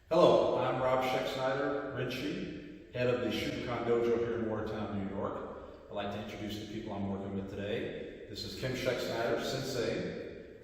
Hello, I'm Rob Schexnayder, Rinchi, head of the Shubukan Dojo here in Watertown, New York. I'd like to introduce the people I'm working with today. This is Kim Schexnayder, Sensei,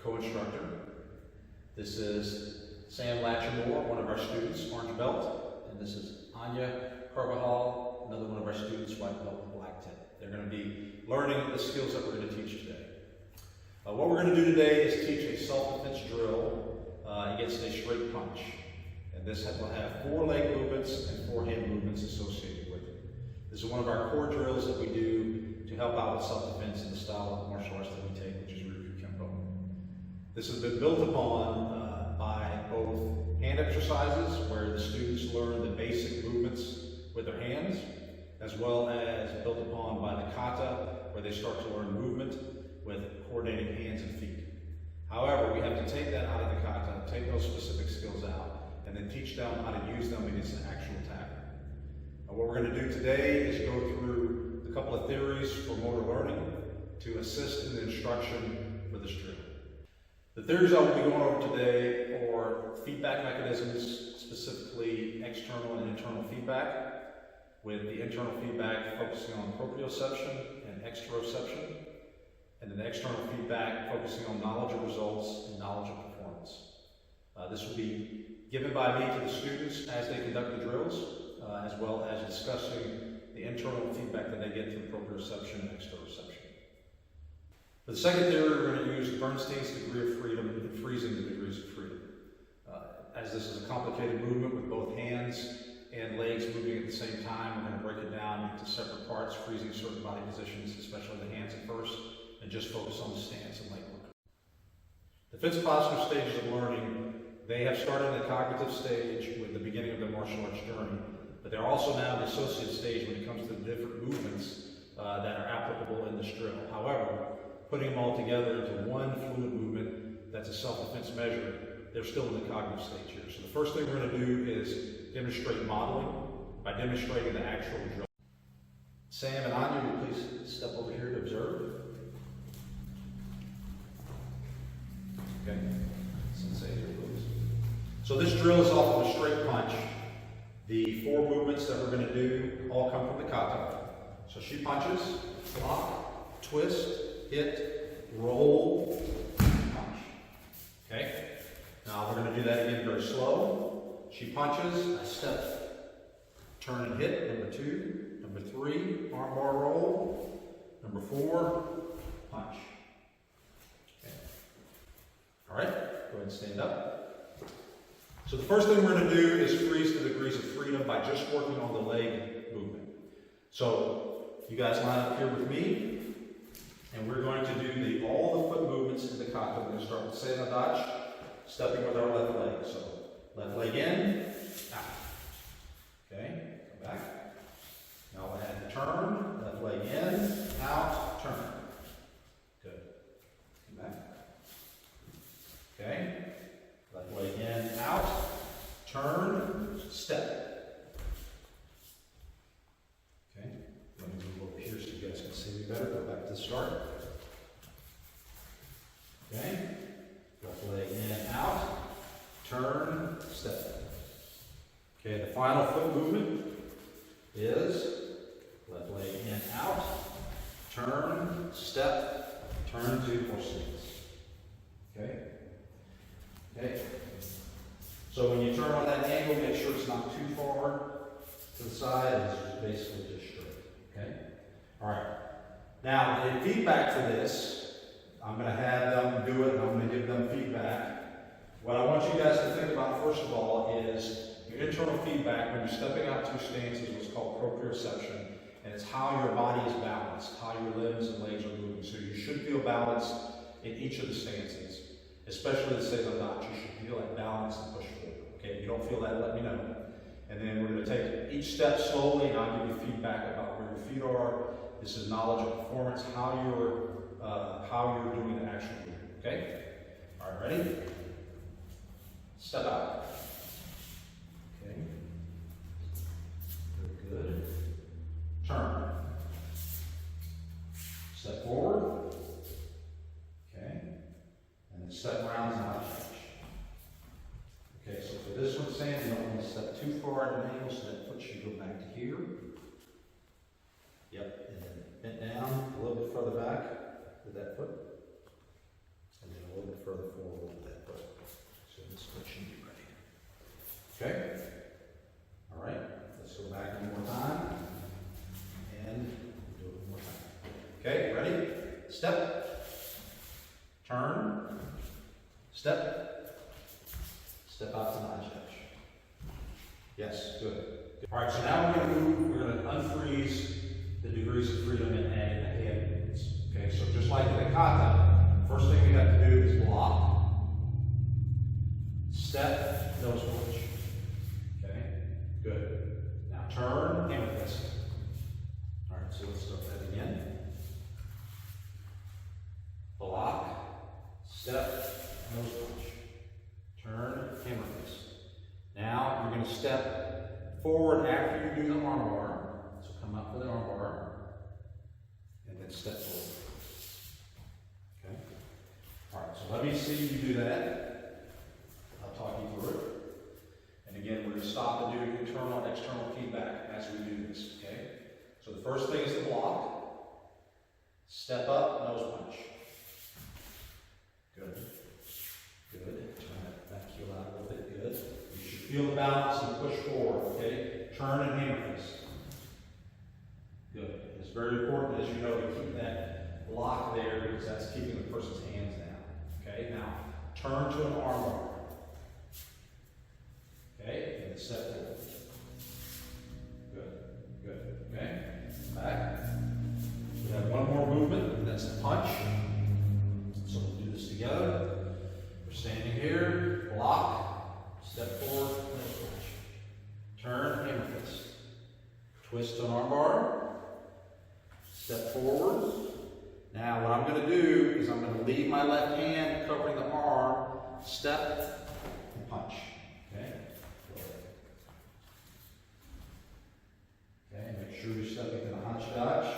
co-instructor. This is Sam Latchamore, one of our students, orange belt. And this is Anya Carvajal, another one of our students, white belt with black tip. They're going to be learning the skills that we're going to teach today. What we're going to do today is teach a self-defense drill against a straight punch. And this will have 4 leg movements and 4 hand movements associated with it. This is one of our core drills that we do to help out with self-defense in the style of martial arts that we take, which is Ryukyu Kempo. This has been built upon by both hand exercises, where the students learn the basic movements with their hands, as well as built upon by the kata, where they start to learn movement with coordinating hands and feet. However, we have to take that out of the kata, take those specific skills out, and then teach them how to use them against an actual attacker. And what we're going to do today is go through a couple of theories for motor learning to assist in the instruction for this drill. The theories I will be going over today are feedback mechanisms, specifically external and internal feedback, with the internal feedback focusing on proprioception and exteroception, and then the external feedback focusing on knowledge of results and knowledge of performance. This will be given by me to the students as they conduct the drills, as well as discussing the internal feedback that they get through proprioception and exteroception. For the second theory, we're going to use Bernstein's degree of freedom and freezing the degrees of freedom. As this is a complicated movement with both hands and legs moving at the same time, we're going to break it down into separate parts, freezing certain body positions, especially the hands at first, and just focus on the stance and leg work. Defensive posture stages of learning, they have started in the cognitive stage with the beginning of their martial arts journey, but they're also now in the associative stage when it comes to the different movements that are applicable in this drill. However, putting them all together into one fluid movement that's a self-defense measure, they're still in the cognitive stage here. So the first thing we're going to do is demonstrate modeling by demonstrating the actual drill. Sam and Anya, will you please step over here to observe? Okay. Sensei here, please. So this drill is off of a straight punch. The 4 movements that we're going to do all come from the kata. So she punches, block, twist, hit, roll, punch. Okay? Now we're going to do that again very slow. She punches, I step, turn and hit, number 2. Number 3, arm bar roll. Number 4, punch. Okay. All right, go ahead and stand up. So the first thing we're going to do is freeze the degrees of freedom by just working on the leg movement. So you guys line up here with me, and we're going to do all the foot movements in the kata. We're going to start with Senadach, stepping with our left leg. So left leg in, out. Okay, come back. Now we'll add the turn, left leg in, out, turn. Good. Come back. Okay. Left leg in, out, turn, step. Okay, let me move over here so you guys can see me better. Go back to the start. Okay, left leg in, out, turn, step. Okay, the final foot movement is left leg in, out, turn, step, turn to horse stance. Okay. Okay, so when you turn on that angle, make sure it's not too far to the side. It's basically just straight. Okay? All right. Now, the feedback for this, I'm going to have them do it, and I'm going to give them feedback. What I want you guys to think about, first of all, is your internal feedback when you're stepping out 2 stances, what's called proprioception, and it's how your body is balanced, how your limbs and legs are moving. So you should feel balanced in each of the stances. Especially the Senadach, you should feel that balance and push forward. Okay, if you don't feel that, let me know. And then we're going to take each step slowly, and I'll give you feedback about where your feet are. This is knowledge of performance, how you're doing the actual movement. Okay? All right, ready? Step out. Okay. Very good. Turn. Step forward. Okay. And then step around is not a change. Okay, so for this one, saying, you don't want to step too far at an angle, so that foot should go back to here. Yep, and then bent down a little bit further back with that foot, and then a little bit further forward with that foot. So this foot should be ready. Okay? All right, let's go back one more time, and do it one more time. Okay, ready? Step, turn, step, step out to the high stretch. Yes, good. All right, so now we're going to move, we're going to unfreeze the degrees of freedom and add the hand movements. Okay, so just like in the kata, first thing we have to do is block, step, nose punch. Okay, good. Now turn, hammer fist. All right, so let's start that again. Block, step, nose punch. Turn, hammer fist. Now you're going to step forward after you do the arm bar. So come up for the arm bar, and then step forward. Okay? All right, so let me see you do that. I'll talk you through it. And again, we're going to stop and do internal and external feedback as we do this, okay? So the first thing is the block. Step up, nose punch. Good. Good. Turn that back heel out a little bit. Good. You should feel the balance and push forward, okay? Turn and hammer fist. Good. It's very important, as you know, to keep that block there because that's keeping the person's hands down. Okay? Now, turn to an arm bar. Okay? And step forward. Good. Good. Okay? Back. We have one more movement, and that's the punch. So we'll do this together. We're standing here, block, step forward, nose punch. Turn, hammer fist. Twist an arm bar. Step forward. Now what I'm going to do is I'm going to leave my left hand covering the arm, step, and punch. Okay? Okay, make sure you're stepping in a hunch dodge.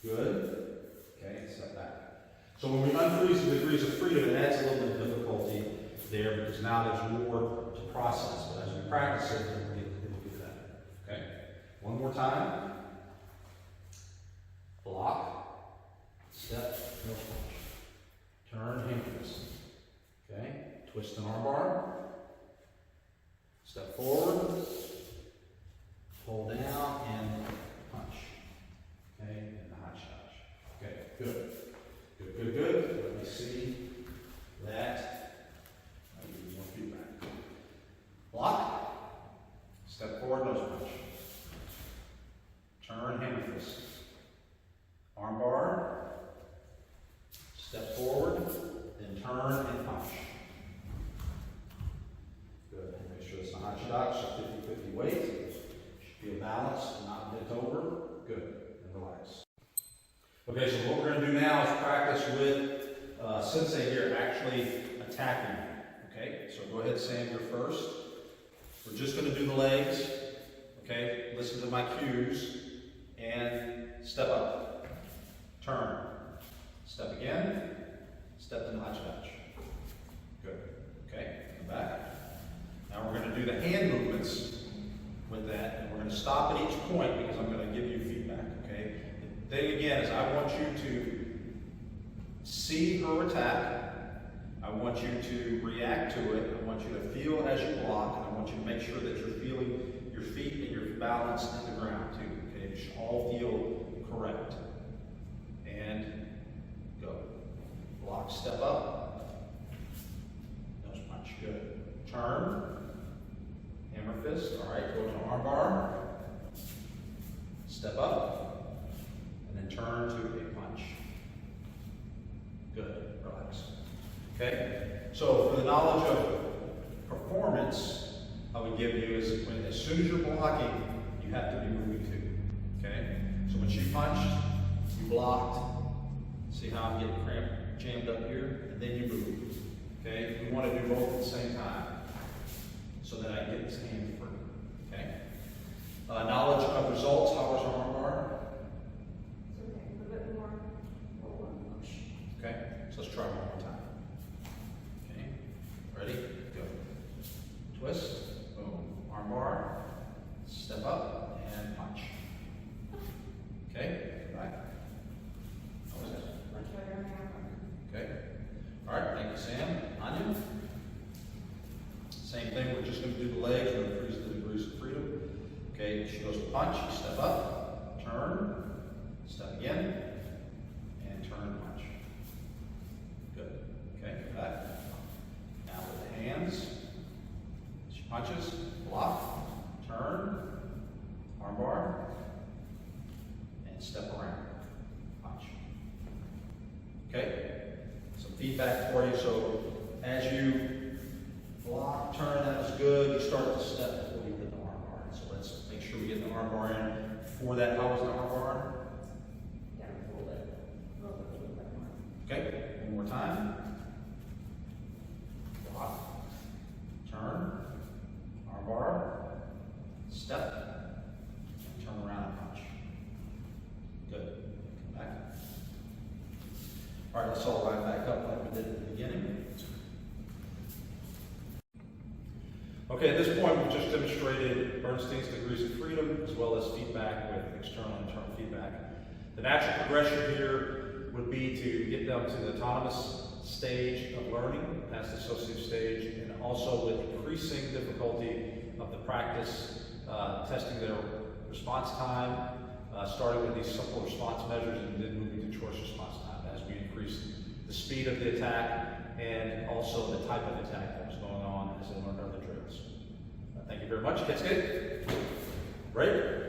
Good. Okay, and step back. So when we unfreeze the degrees of freedom, it adds a little bit of difficulty there because now there's more to process. But as we practice it, it'll get better. Okay? One more time. Block, step, nose punch. Turn, hammer fist. Okay? Twist an arm bar. Step forward. Pull down and punch. Okay? And the hot dodge. Okay, good. Good, good, good. Let me see that. I'll give you more feedback. Block. Step forward, nose punch. Turn, hammer fist. Arm bar, step forward, then turn and punch. Good. Make sure it's a hot shot, so 50-50 weight. Should feel balanced, not bent over. Good. And relax. Okay, so what we're going to do now is practice with Sensei here actually attacking you. Okay, so go ahead and stand here first. We're just going to do the legs. Okay, listen to my cues and step up. Turn. Step again. Step in the hot dodge. Good. Okay. Come back. Now we're going to do the hand movements with that, and we're going to stop at each point because I'm going to give you feedback. Okay. The thing again is I want you to see her attack. I want you to react to it. I want you to feel as you block, and I want you to make sure that you're feeling your feet and your balance in the ground too. Okay. It should all feel correct. And go. Block, step up. Nose punch. Good. Turn. Hammer fist. All right. Go to arm bar. Step up. And then turn to a punch. Good. Relax. Okay. So for the knowledge of performance, I would give you is when as soon as you're blocking, you have to be moving too. Okay. So when she punched, you blocked. See how I'm getting cramped, jammed up here? And then you move. Okay? We want to do both at the same time so that I can get this hand free. Okay? Knowledge of results. How was your arm bar? It's okay. A little bit more. Roll and push. Okay? So let's try one more time. Okay? Ready? Go. Twist. arm bar, step up, and punch. Okay, come back. How was that? Much better now. Okay. All right, thank you, Sam. Anya? Same thing, we're just going to do the legs, we're going to increase the degrees of freedom. Okay, she goes to punch, you step up, turn, step again, and turn, punch. Good. Okay, come back. Now with the hands, she punches, block, turn, arm bar, and step around, punch. Okay, some feedback for you. So as you block, turn, that was good. You start to step before you get the arm bar. So let's make sure we get the arm bar in. Before that, how was the arm bar? Yeah, a little bit more. Okay, one more time. Block, turn, arm bar, step, and turn around and punch. Good. Come back. All right, let's all line back up like we did at the beginning. Okay, at this point, we've just demonstrated Bernstein's degrees of freedom as well as feedback with external and internal feedback. The natural progression here would be to get them to the autonomous stage of learning, past the associative stage, and also with increasing difficulty of the practice, testing their response time, starting with these simple response measures and then moving to choice response time as we increase the speed of the attack and also the type of attack that was going on as they learned other drills. Thank you very much. Kids, good? Great.